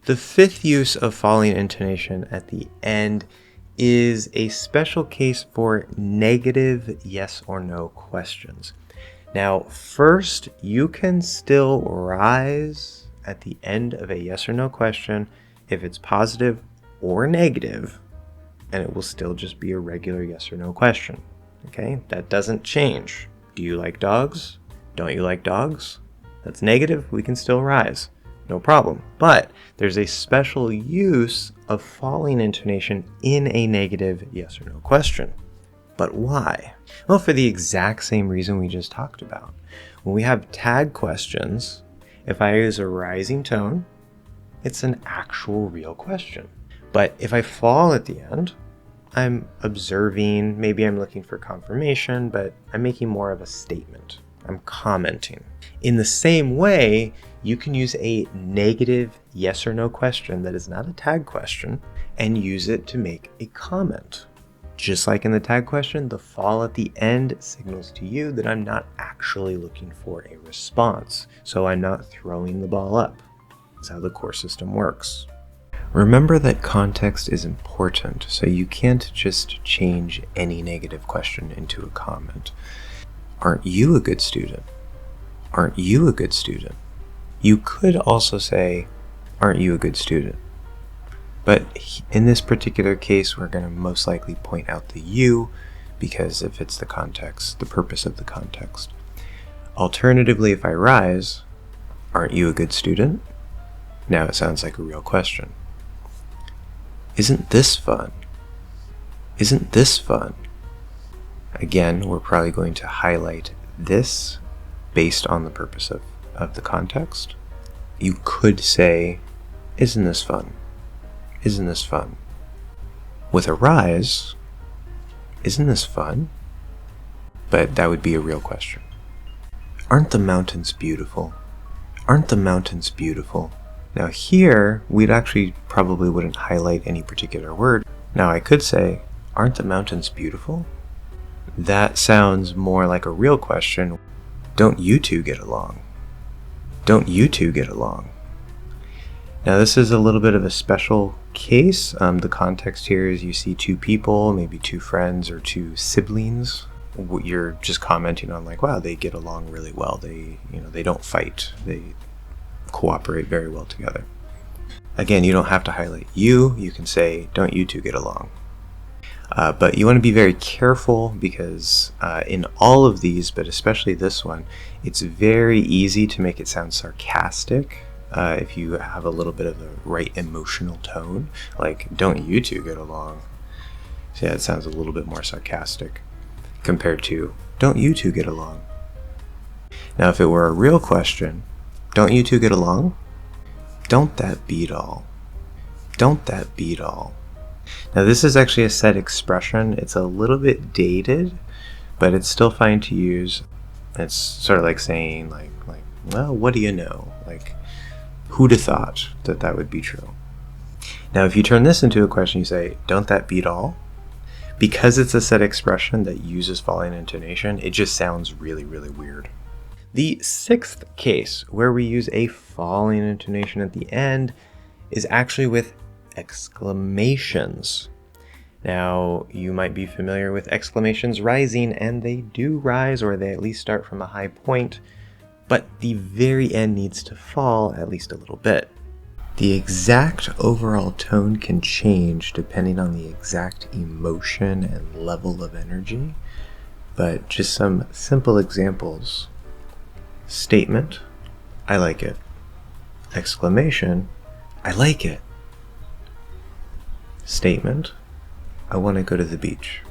The fifth use of falling intonation at the end is a special case for negative yes or no questions. Now, first, you can still rise at the end of a yes or no question if it's positive or negative, and it will still just be a regular yes or no question. Okay, that doesn't change. Do you like dogs? Don't you like dogs? That's negative, we can still rise. No problem. But there's a special use of falling intonation in a negative yes or no question. But why? Well, for the exact same reason we just talked about. When we have tag questions, if I use a rising tone, it's an actual real question. But if I fall at the end, I'm observing, maybe I'm looking for confirmation, but I'm making more of a statement. I'm commenting. In the same way, you can use a negative yes or no question that is not a tag question and use it to make a comment. Just like in the tag question, the fall at the end signals to you that I'm not actually looking for a response, so I'm not throwing the ball up. That's how the core system works. Remember that context is important, so you can't just change any negative question into a comment. Aren't you a good student? Aren't you a good student? You could also say, aren't you a good student? But in this particular case, we're going to most likely point out the you because if it's the context, the purpose of the context. Alternatively, if I rise, aren't you a good student? Now it sounds like a real question. Isn't this fun? Isn't this fun? Again, we're probably going to highlight this based on the purpose of the context. You could say, isn't this fun? Isn't this fun? With a rise, isn't this fun? But that would be a real question. Aren't the mountains beautiful? Aren't the mountains beautiful? Now here, we'd actually probably wouldn't highlight any particular word. Now I could say, aren't the mountains beautiful? That sounds more like a real question. Don't you two get along? Don't you two get along? Now this is a little bit of a special case. The context here is you see two people, maybe two friends or two siblings. You're just commenting on like, wow, they get along really well. They don't fight. They cooperate very well together. Again, you don't have to highlight you. You can say, don't you two get along? But you want to be very careful because in all of these, but especially this one, it's very easy to make it sound sarcastic if you have a little bit of the right emotional tone. Like, don't you two get along? So yeah, it sounds a little bit more sarcastic compared to, don't you two get along? Now, if it were a real question, don't you two get along? Don't that beat all? Don't that beat all? Now this is actually a set expression. It's a little bit dated, but it's still fine to use. It's sort of like saying like, well, what do you know? Like, who'd have thought that that would be true? Now if you turn this into a question, you say, don't that beat all? Because it's a set expression that uses falling intonation, it just sounds really, really weird. The sixth case where we use a falling intonation at the end is actually with exclamations. Now, you might be familiar with exclamations rising, and they do rise, or they at least start from a high point, but the very end needs to fall at least a little bit. The exact overall tone can change depending on the exact emotion and level of energy, but just some simple examples. Statement, I like it. Exclamation, I like it. Statement, I want to go to the beach.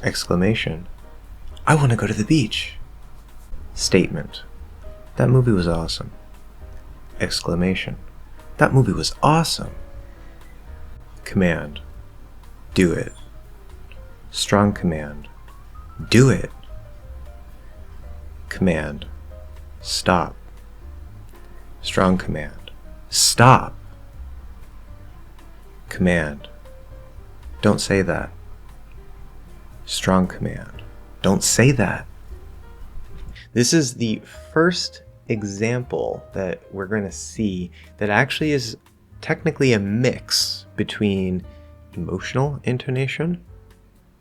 Exclamation, I want to go to the beach. Statement, that movie was awesome. Exclamation, that movie was awesome. Command, do it. Strong command, do it. Command, stop. Strong command, stop. Command, don't say that. Strong command, don't say that. This is the first example that we're going to see that actually is technically a mix between emotional intonation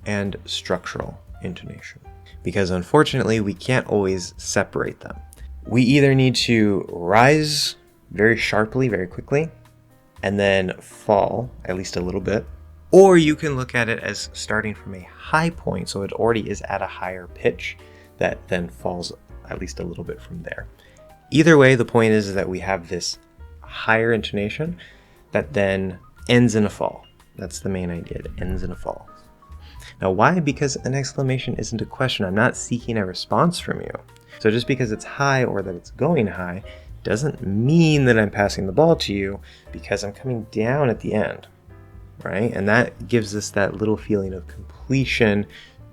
and structural intonation, because unfortunately we can't always separate them. We either need to rise very sharply, very quickly, and then fall at least a little bit, or you can look at it as starting from a high point, so it already is at a higher pitch that then falls at least a little bit from there. Either way, the point is that we have this higher intonation that then ends in a fall. That's the main idea, it ends in a fall. Now why? Because an exclamation isn't a question. I'm not seeking a response from you. So just because it's high or that it's going high doesn't mean that I'm passing the ball to you, because I'm coming down at the end, right? And that gives us that little feeling of completion,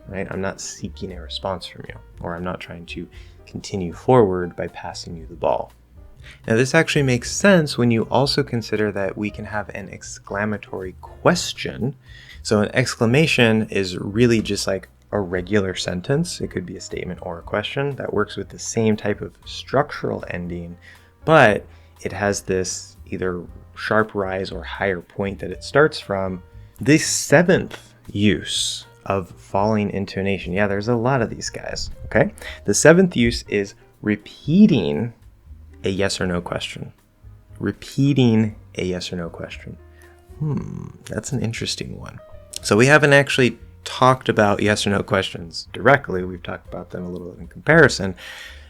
right? I'm not seeking a response from you, or I'm not trying to continue forward by passing you the ball. Now this actually makes sense when you also consider that we can have an exclamatory question. So an exclamation is really just like a regular sentence. It could be a statement or a question that works with the same type of structural ending, but it has this either sharp rise or higher point that it starts from. The seventh use of falling intonation, yeah, there's a lot of these guys, okay? The seventh use is repeating a yes or no question. Repeating a yes or no question. That's an interesting one. So we haven't actually talked about yes or no questions directly. We've talked about them a little bit in comparison.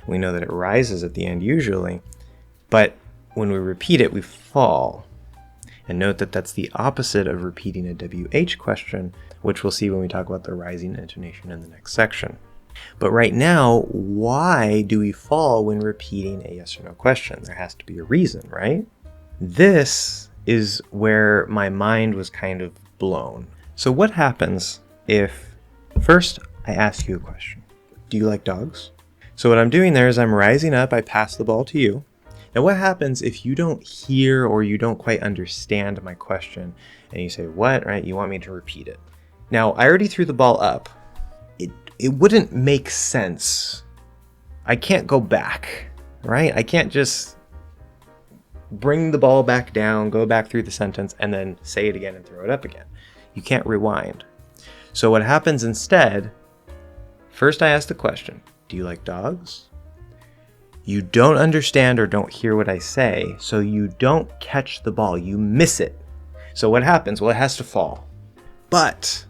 We know that it rises at the end usually, but when we repeat it, we fall. And note that that's the opposite of repeating a WH question, which we'll see when we talk about the rising intonation in the next section. But right now, why do we fall when repeating a yes or no question? There has to be a reason, right? This is where my mind was kind of blown. So what happens if first I ask you a question? Do you like dogs? So what I'm doing there is I'm rising up, I pass the ball to you. Now what happens if you don't hear or you don't quite understand my question and you say, what, right? You want me to repeat it. Now I already threw the ball up. It wouldn't make sense. I can't go back, right? I can't just bring the ball back down, go back through the sentence, and then say it again and throw it up again. You can't rewind. So what happens instead, first I ask the question, do you like dogs? You don't understand or don't hear what I say, so you don't catch the ball, you miss it. So what happens? Well, it has to fall. But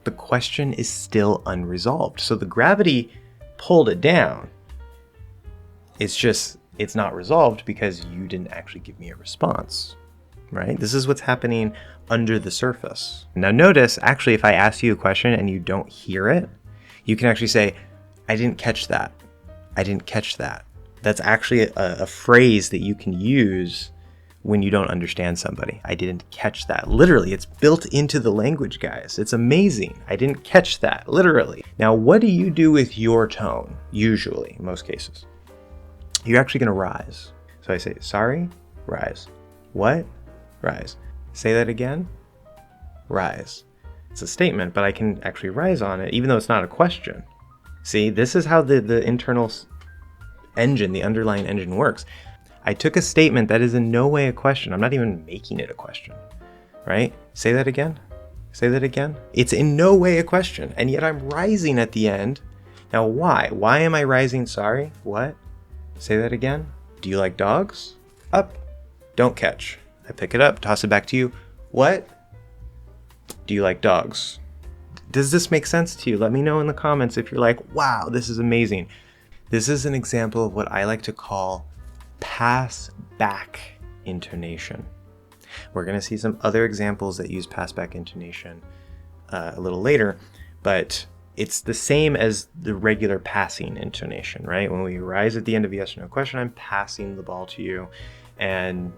the question is still unresolved. So the gravity pulled it down. It's not resolved because you didn't actually give me a response, right? This is what's happening under the surface. Now notice, actually, if I ask you a question and you don't hear it, you can actually say, I didn't catch that. I didn't catch that. That's actually a phrase that you can use when you don't understand somebody. I didn't catch that. Literally, it's built into the language, guys. It's amazing. I didn't catch that, literally. Now, what do you do with your tone? Usually, in most cases, you're actually gonna rise. So I say, sorry, rise. What? Rise. Say that again, rise. It's a statement, but I can actually rise on it, even though it's not a question. See, this is how the internal engine, the underlying engine works. I took a statement that is in no way a question. I'm not even making it a question, right? Say that again. Say that again. It's in no way a question, and yet I'm rising at the end. Now, why? Why am I rising? Sorry, what? Say that again. Do you like dogs? Up. Don't catch. I pick it up, toss it back to you. What? Do you like dogs? Does this make sense to you? Let me know in the comments if you're like, wow, this is amazing. This is an example of what I like to call pass back intonation. We're going to see some other examples that use pass back intonation a little later, but it's the same as the regular passing intonation, right? When we rise at the end of a yes or no question, I'm passing the ball to you, and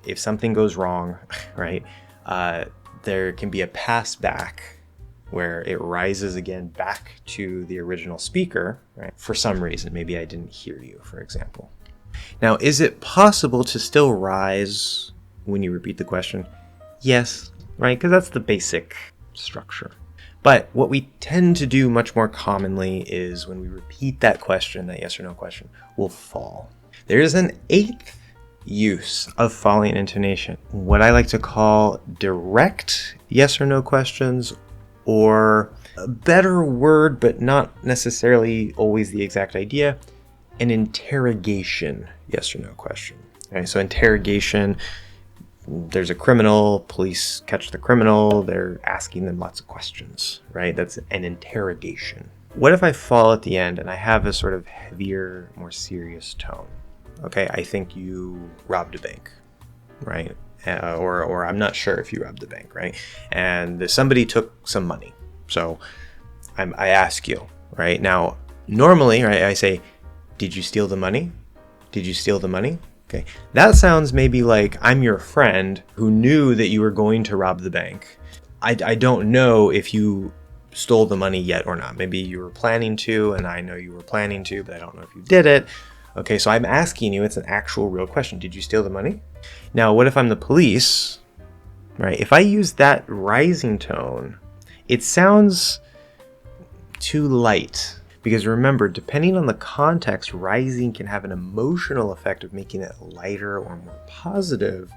if something goes wrong, right, there can be a pass back where it rises again back to the original speaker, right? For some reason, maybe I didn't hear you, for example. Now, is it possible to still rise when you repeat the question? Yes, right? Because that's the basic structure. But what we tend to do much more commonly is when we repeat that question, that yes or no question, we'll fall. There is an eighth use of falling intonation. What I like to call direct yes or no questions, or a better word, but not necessarily always the exact idea, an interrogation yes or no question. All right, so interrogation, there's a criminal, police catch the criminal, they're asking them lots of questions, right? That's an interrogation. What if I fall at the end and I have a sort of heavier, more serious tone? Okay, I think you robbed a bank, right? Or I'm not sure if you robbed the bank, right? And somebody took some money. So I ask you, right? Now, normally, right, I say, did you steal the money? Did you steal the money? Okay, that sounds maybe like I'm your friend who knew that you were going to rob the bank. I don't know if you stole the money yet or not. Maybe you were planning to, and I know you were planning to, but I don't know if you did it. Okay, so I'm asking you, it's an actual real question. Did you steal the money? Now, what if I'm the police, right? If I use that rising tone, it sounds too light. Because remember, depending on the context, rising can have an emotional effect of making it lighter or more positive.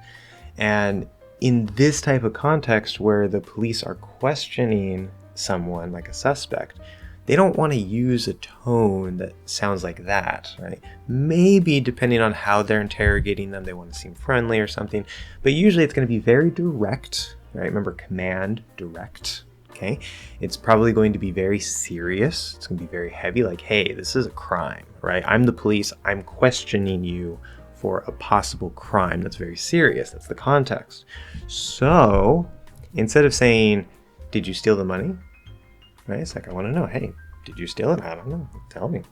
And in this type of context where the police are questioning someone like a suspect, they don't want to use a tone that sounds like that, right? Maybe depending on how they're interrogating them, they want to seem friendly or something, but usually it's going to be very direct, right? Remember, command, direct, okay? It's probably going to be very serious. It's going to be very heavy, like, hey, this is a crime, right? I'm the police. I'm questioning you for a possible crime that's very serious. That's the context. So instead of saying, did you steal the money? Right? It's like, I want to know, hey, did you steal it? I don't know. Tell me.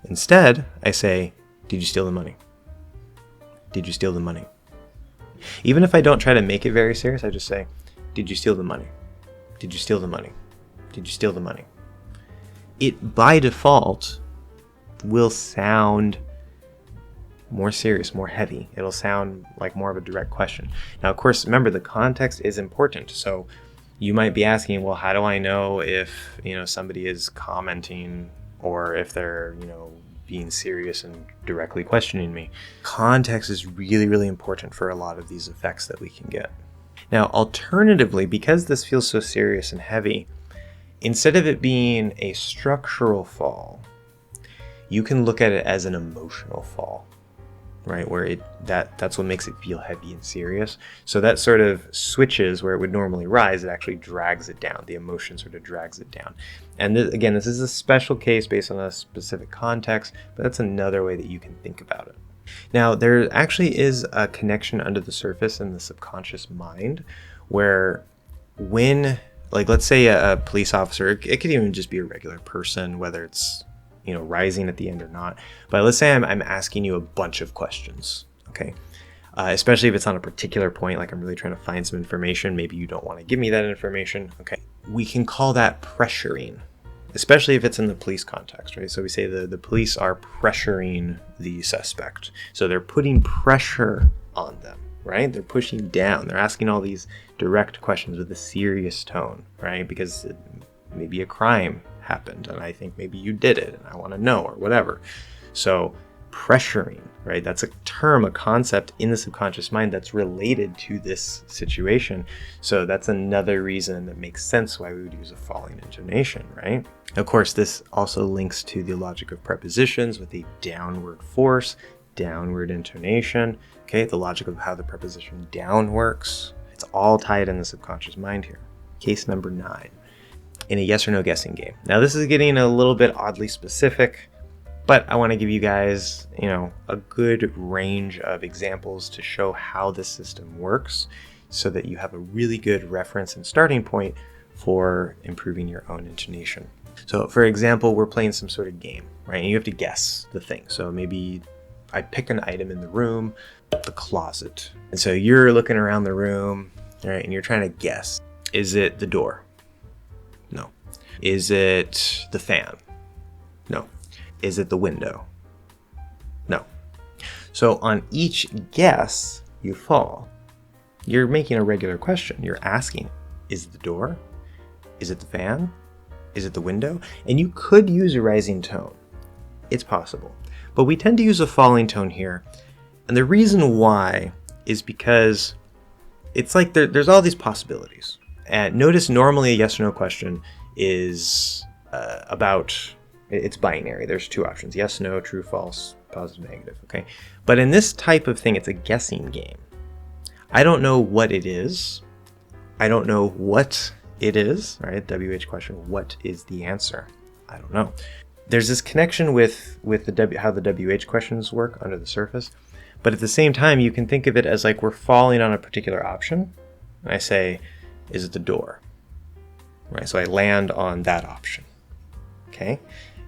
Instead, I say, did you steal the money? Did you steal the money? Even if I don't try to make it very serious, I just say, did you steal the money? Did you steal the money? Did you steal the money? It, by default, will sound more serious, more heavy. It'll sound like more of a direct question. Now, of course, remember, the context is important. So you might be asking, well, how do I know if, somebody is commenting or if they're, being serious and directly questioning me? Context is really, really important for a lot of these effects that we can get. Now, alternatively, because this feels so serious and heavy, instead of it being a structural fall, you can look at it as an emotional fall, right? Where that's what makes it feel heavy and serious. So that sort of switches where it would normally rise, it actually drags it down. The emotion sort of drags it down. And again, this is a special case based on a specific context, but that's another way that you can think about it. Now, there actually is a connection under the surface in the subconscious mind where when, like, let's say a police officer, it could even just be a regular person, whether it's rising at the end or not. But let's say I'm asking you a bunch of questions, okay? Especially if it's on a particular point, like I'm really trying to find some information. Maybe you don't want to give me that information, okay? We can call that pressuring, especially if it's in the police context, right? So we say the police are pressuring the suspect. So they're putting pressure on them, right? They're pushing down. They're asking all these direct questions with a serious tone, right? Because maybe a crime happened and I think maybe you did it and I want to know, or whatever. So pressuring, right? That's a term, a concept in the subconscious mind that's related to this situation. So that's another reason that makes sense why we would use a falling intonation, right? Of course, this also links to the logic of prepositions with a downward force, downward intonation, okay? The logic of how the preposition down works. It's all tied in the subconscious mind here. Case number 9. In a yes or no guessing game. Now, this is getting a little bit oddly specific, but I want to give you guys, a good range of examples to show how this system works so that you have a really good reference and starting point for improving your own intonation. So, for example, we're playing some sort of game, right? And you have to guess the thing. So maybe I pick an item in the room, the closet. And so you're looking around the room, right? And you're trying to guess. Is it the door? No. Is it the fan? No. Is it the window? No. So on each guess, you fall. You're making a regular question. You're asking, is it the door? Is it the fan? Is it the window? And you could use a rising tone. It's possible. But we tend to use a falling tone here And the reason why is because it's like there's all these possibilities. And notice normally a yes or no question is it's binary. There's two options: yes, no, true, false, positive, negative. Okay, but in this type of thing, it's a guessing game. I don't know what it is. I don't know what it is. Right? WH question. What is the answer? I don't know. There's this connection with how the WH questions work under the surface, but at the same time, you can think of it as like we're falling on a particular option. And I say, is it the door? Right. So I land on that option. Okay.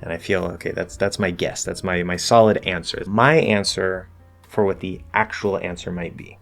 And I feel, okay, that's my guess. That's my solid answer. My answer for what the actual answer might be.